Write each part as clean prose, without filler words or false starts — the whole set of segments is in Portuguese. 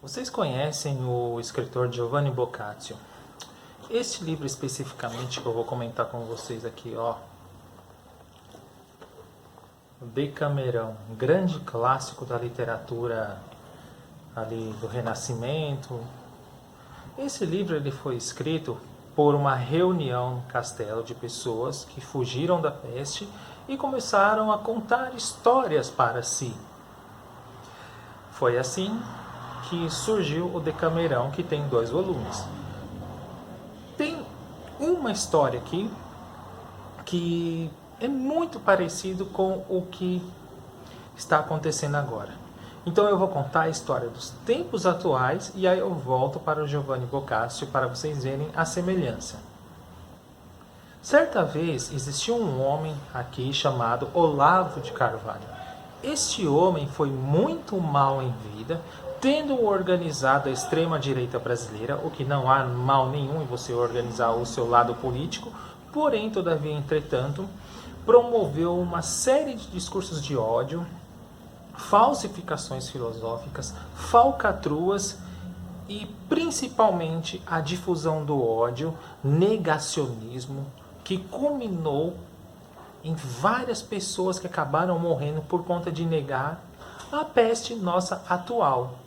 Vocês conhecem o escritor Giovanni Boccaccio? Este livro especificamente que eu vou comentar com vocês aqui, ó, o Decamerão, um grande clássico da literatura ali do Renascimento. Esse livro ele foi escrito por uma reunião no castelo de pessoas que fugiram da peste e começaram a contar histórias para si. Foi assim que surgiu o Decamerão, que tem 2 volumes. Tem uma história aqui que é muito parecido com o que está acontecendo agora. Então eu vou contar a história dos tempos atuais e aí eu volto para o Giovanni Boccaccio para vocês verem a semelhança. Certa vez existiu um homem aqui chamado Olavo de Carvalho. Este homem foi muito mal em vida, tendo organizado a extrema-direita brasileira, o que não há mal nenhum em você organizar o seu lado político, porém, todavia, entretanto, promoveu uma série de discursos de ódio, falsificações filosóficas, falcatruas e, principalmente, a difusão do ódio, negacionismo, que culminou em várias pessoas que acabaram morrendo por conta de negar a peste nossa atual.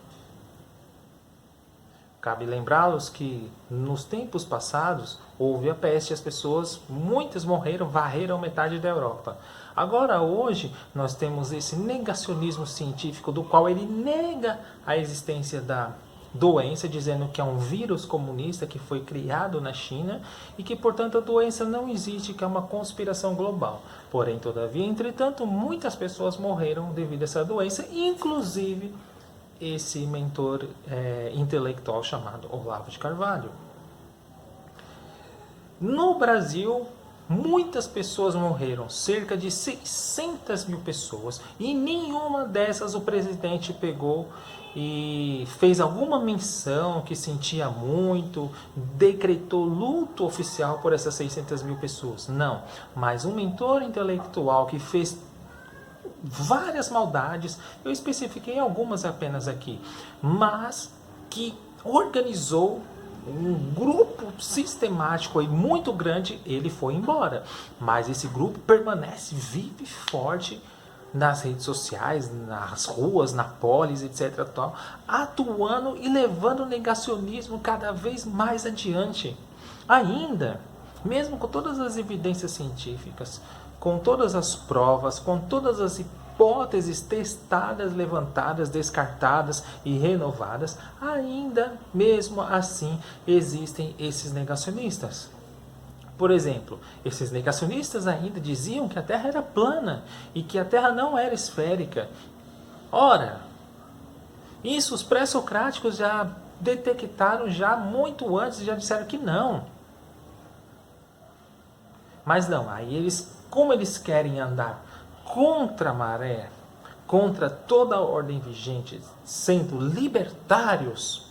Cabe lembrá-los que nos tempos passados houve a peste e as pessoas, muitas morreram, varreram metade da Europa. Agora, hoje, nós temos esse negacionismo científico do qual ele nega a existência da doença, dizendo que é um vírus comunista que foi criado na China e que, portanto, a doença não existe, que é uma conspiração global. Porém, todavia, entretanto, muitas pessoas morreram devido a essa doença, inclusive esse mentor intelectual chamado Olavo de Carvalho. No Brasil, muitas pessoas morreram, cerca de 600 mil pessoas, e nenhuma dessas o presidente pegou e fez alguma menção que sentia muito, decretou luto oficial por essas 600 mil pessoas. Não, mas um mentor intelectual que fez várias maldades, eu especifiquei algumas apenas aqui, mas que organizou um grupo sistemático e muito grande, ele foi embora. Mas esse grupo permanece vivo e forte nas redes sociais, nas ruas, na polis, etc. Tal, atuando e levando o negacionismo cada vez mais adiante. Ainda, mesmo com todas as evidências científicas, com todas as provas, com todas as hipóteses testadas, levantadas, descartadas e renovadas, ainda mesmo assim existem esses negacionistas. Por exemplo, esses negacionistas ainda diziam que a Terra era plana e que a Terra não era esférica. Ora, isso os pré-socráticos já detectaram já muito antes e já disseram que não. Mas não, aí eles, como eles querem andar contra a maré, contra toda a ordem vigente, sendo libertários,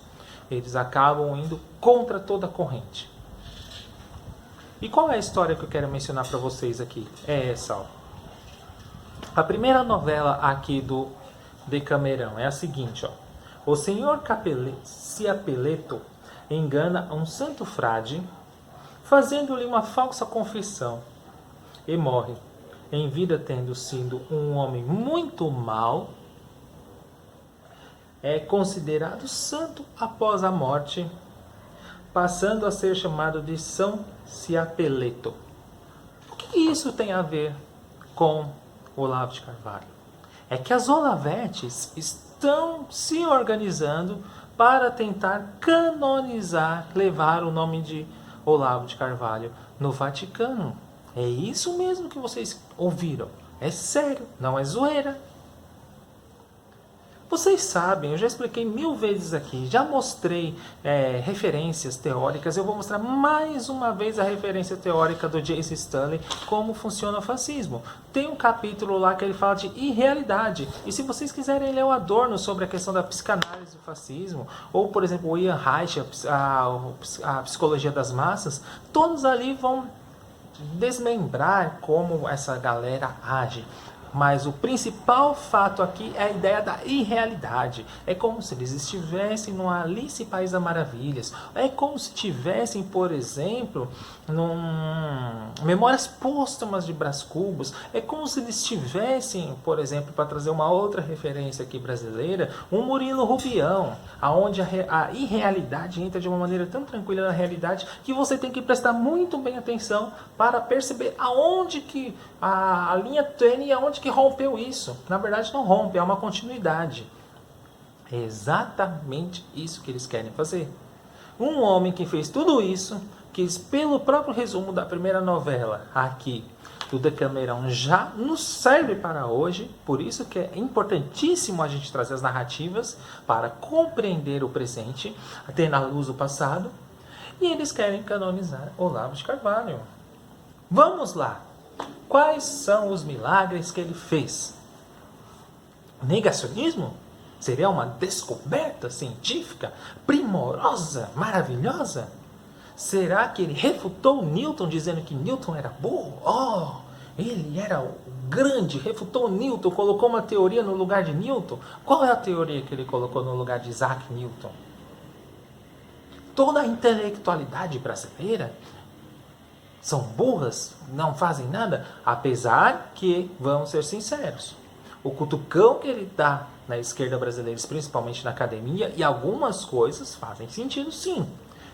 eles acabam indo contra toda a corrente. E qual é a história que eu quero mencionar para vocês aqui? É essa, ó. A primeira novela aqui do Decamerão é a seguinte, ó. O senhor Ciapeleto engana um santo frade, fazendo-lhe uma falsa confissão, e morre, em vida tendo sido um homem muito mau, é considerado santo após a morte, passando a ser chamado de São Ciapeleto. O que isso tem a ver com Olavo de Carvalho? É que as Olavetes estão se organizando para tentar canonizar, levar o nome de Olavo de Carvalho no Vaticano. É isso mesmo que vocês ouviram. É sério, não é zoeira. Vocês sabem, eu já expliquei 1000 vezes aqui, já mostrei referências teóricas, eu vou mostrar mais uma vez a referência teórica do J.C. Stanley, como funciona o fascismo. Tem um capítulo lá que ele fala de irrealidade, e se vocês quiserem ler o Adorno sobre a questão da psicanálise do fascismo, ou por exemplo o Ian Reich, a psicologia das massas, todos ali vão desmembrar como essa galera age. Mas o principal fato aqui é a ideia da irrealidade. É como se eles estivessem no Alice País das Maravilhas. É como se estivessem, por exemplo, num Memórias Póstumas de Brás Cubas. É como se eles estivessem, por exemplo, para trazer uma outra referência aqui brasileira, um Murilo Rubião, aonde a irrealidade entra de uma maneira tão tranquila na realidade que você tem que prestar muito bem atenção para perceber aonde que a linha tênue e aonde que rompeu isso. Na verdade não rompe, é uma continuidade. É exatamente isso que eles querem fazer. Um homem que fez tudo isso, que pelo próprio resumo da primeira novela aqui do Decamerão já nos serve para hoje, por isso que é importantíssimo a gente trazer as narrativas para compreender o presente, ter na luz o passado, e eles querem canonizar Olavo de Carvalho. Vamos lá! Quais são os milagres que ele fez? Negacionismo? Seria uma descoberta científica primorosa, maravilhosa? Será que ele refutou Newton dizendo que Newton era burro? Oh, ele era o grande, refutou Newton, colocou uma teoria no lugar de Newton. Qual é a teoria que ele colocou no lugar de Isaac Newton? Toda a intelectualidade brasileira são burras, não fazem nada, apesar que, vamos ser sinceros, o cutucão que ele dá na esquerda brasileira, principalmente na academia, e algumas coisas fazem sentido sim,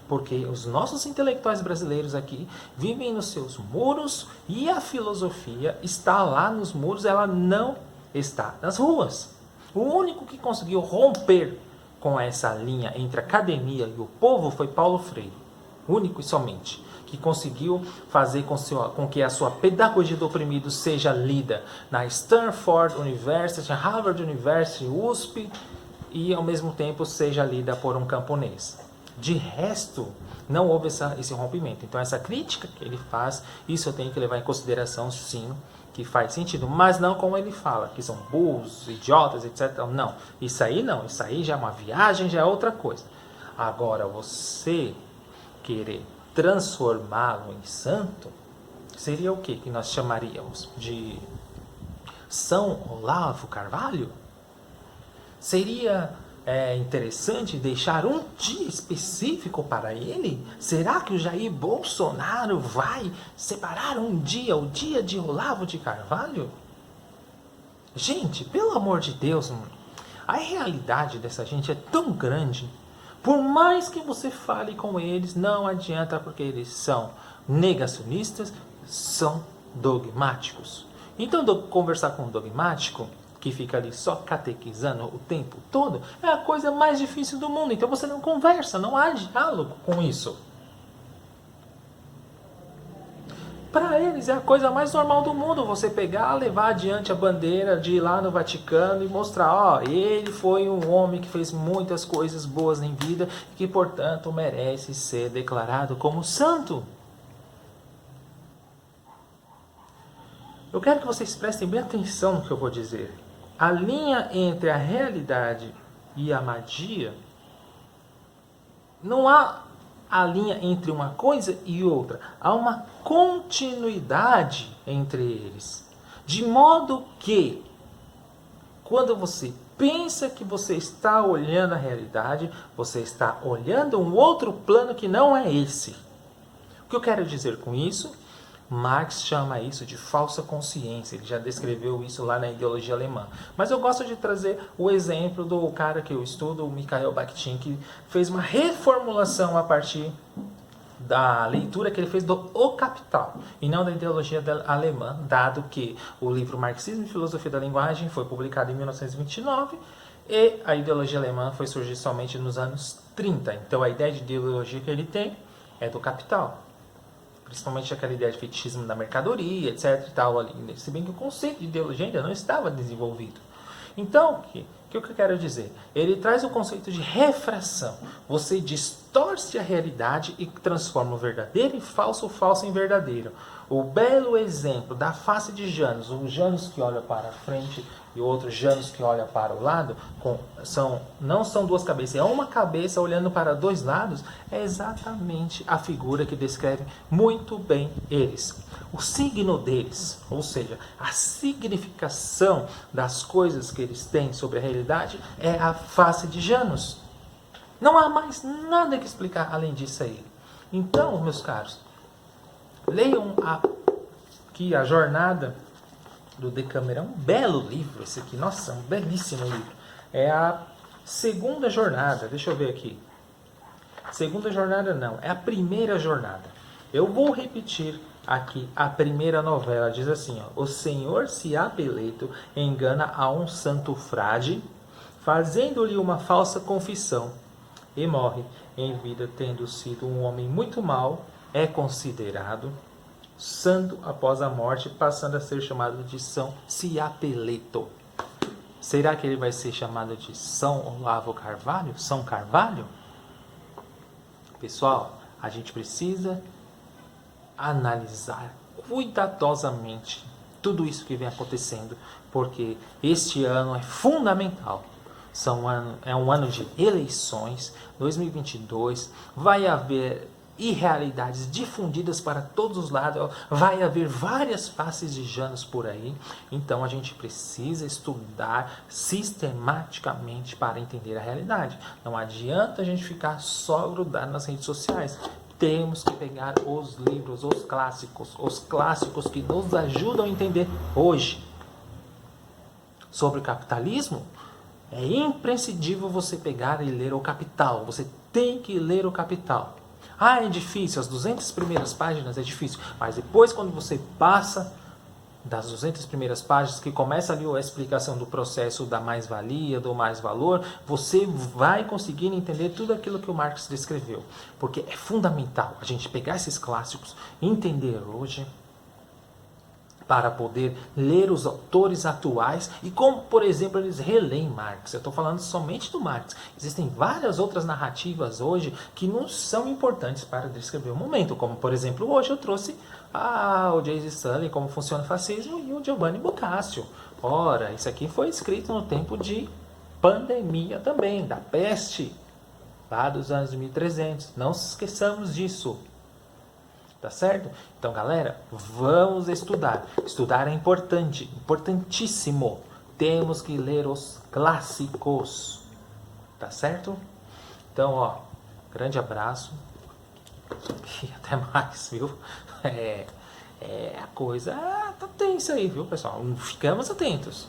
porque os nossos intelectuais brasileiros aqui vivem nos seus muros e a filosofia está lá nos muros, ela não está nas ruas. O único que conseguiu romper com essa linha entre a academia e o povo foi Paulo Freire, único e somente, que conseguiu fazer com que a sua pedagogia do oprimido seja lida na Stanford University, Harvard University, USP, e ao mesmo tempo seja lida por um camponês. De resto, não houve esse rompimento. Então essa crítica que ele faz, isso eu tenho que levar em consideração sim, que faz sentido, mas não como ele fala, que são burros, idiotas, etc. Não, isso aí não, isso aí já é uma viagem, já é outra coisa. Agora, você querer transformá-lo em santo, seria o que nós chamaríamos de São Olavo Carvalho? Seria interessante deixar um dia específico para ele? Será que o Jair Bolsonaro vai separar um dia, o dia de Olavo de Carvalho? Gente, pelo amor de Deus, a realidade dessa gente é tão grande. Por mais que você fale com eles, não adianta, porque eles são negacionistas, são dogmáticos. Então, conversar com um dogmático, que fica ali só catequizando o tempo todo, é a coisa mais difícil do mundo. Então você não conversa, não há diálogo com isso. Para eles é a coisa mais normal do mundo, você pegar, levar adiante a bandeira de ir lá no Vaticano e mostrar, ó, ele foi um homem que fez muitas coisas boas em vida e que, portanto, merece ser declarado como santo. Eu quero que vocês prestem bem atenção no que eu vou dizer. A linha entre a realidade e a magia, não há a linha entre uma coisa e outra. Há uma continuidade entre eles. De modo que, quando você pensa que você está olhando a realidade, você está olhando um outro plano que não é esse. O que eu quero dizer com isso? Marx chama isso de falsa consciência, ele já descreveu isso lá na ideologia alemã. Mas eu gosto de trazer o exemplo do cara que eu estudo, o Mikhail Bakhtin, que fez uma reformulação a partir da leitura que ele fez do O Capital, e não da ideologia alemã, dado que o livro Marxismo e Filosofia da Linguagem foi publicado em 1929 e a ideologia alemã foi surgir somente nos anos 30. Então a ideia de ideologia que ele tem é do Capital. Principalmente aquela ideia de fetichismo da mercadoria, etc. e tal, ali. Se bem que o conceito de ideologia ainda não estava desenvolvido. Então, que eu quero dizer? Ele traz o conceito de refração. Você distorce a realidade e transforma o verdadeiro em falso, o falso em verdadeiro. O belo exemplo da face de Janus, o Janus que olha para a frente e o outro Janus que olha para o lado, não são duas cabeças, é uma cabeça olhando para dois lados, é exatamente a figura que descreve muito bem eles. O signo deles, ou seja, a significação das coisas que eles têm sobre a realidade é a face de Janus. Não há mais nada que explicar além disso aí. Então, meus caros, leiam aqui a Jornada do Decameron. É um belo livro esse aqui. Nossa, um belíssimo livro. É a segunda jornada. Deixa eu ver aqui. Segunda jornada não. É a primeira jornada. Eu vou repetir aqui a primeira novela. Diz assim, ó: o senhor Ciapeleto engana a um santo frade, fazendo-lhe uma falsa confissão, e morre em vida, tendo sido um homem muito mau. É considerado santo após a morte, passando a ser chamado de São Ciapeleto. Será que ele vai ser chamado de São Olavo Carvalho? São Carvalho? Pessoal, a gente precisa analisar cuidadosamente tudo isso que vem acontecendo, porque este ano é fundamental. É um ano de eleições, 2022, vai haver irrealidades difundidas para todos os lados, vai haver várias faces de Janus por aí, então a gente precisa estudar sistematicamente para entender a realidade. Não adianta a gente ficar só grudado nas redes sociais. Temos que pegar os livros, os clássicos que nos ajudam a entender hoje. Sobre o capitalismo, é imprescindível você pegar e ler o Capital. Você tem que ler o Capital. É difícil, as 200 primeiras páginas é difícil, mas depois quando você passa das 200 primeiras páginas, que começa ali a explicação do processo da mais-valia, do mais-valor, você vai conseguir entender tudo aquilo que o Marx descreveu. Porque é fundamental a gente pegar esses clássicos, entender hoje, para poder ler os autores atuais e como, por exemplo, eles releem Marx. Eu estou falando somente do Marx. Existem várias outras narrativas hoje que não são importantes para descrever o momento, como, por exemplo, hoje eu trouxe o J.Z. Sully, Como Funciona o Fascismo, e o Giovanni Boccaccio. Ora, isso aqui foi escrito no tempo de pandemia também, da peste, lá dos anos 1300. Não se esqueçamos disso. Tá certo? Então, galera, vamos estudar. Estudar é importante, importantíssimo. Temos que ler os clássicos. Tá certo? Então, grande abraço. E até mais, viu? A coisa tá tensa aí, viu, pessoal? Ficamos atentos.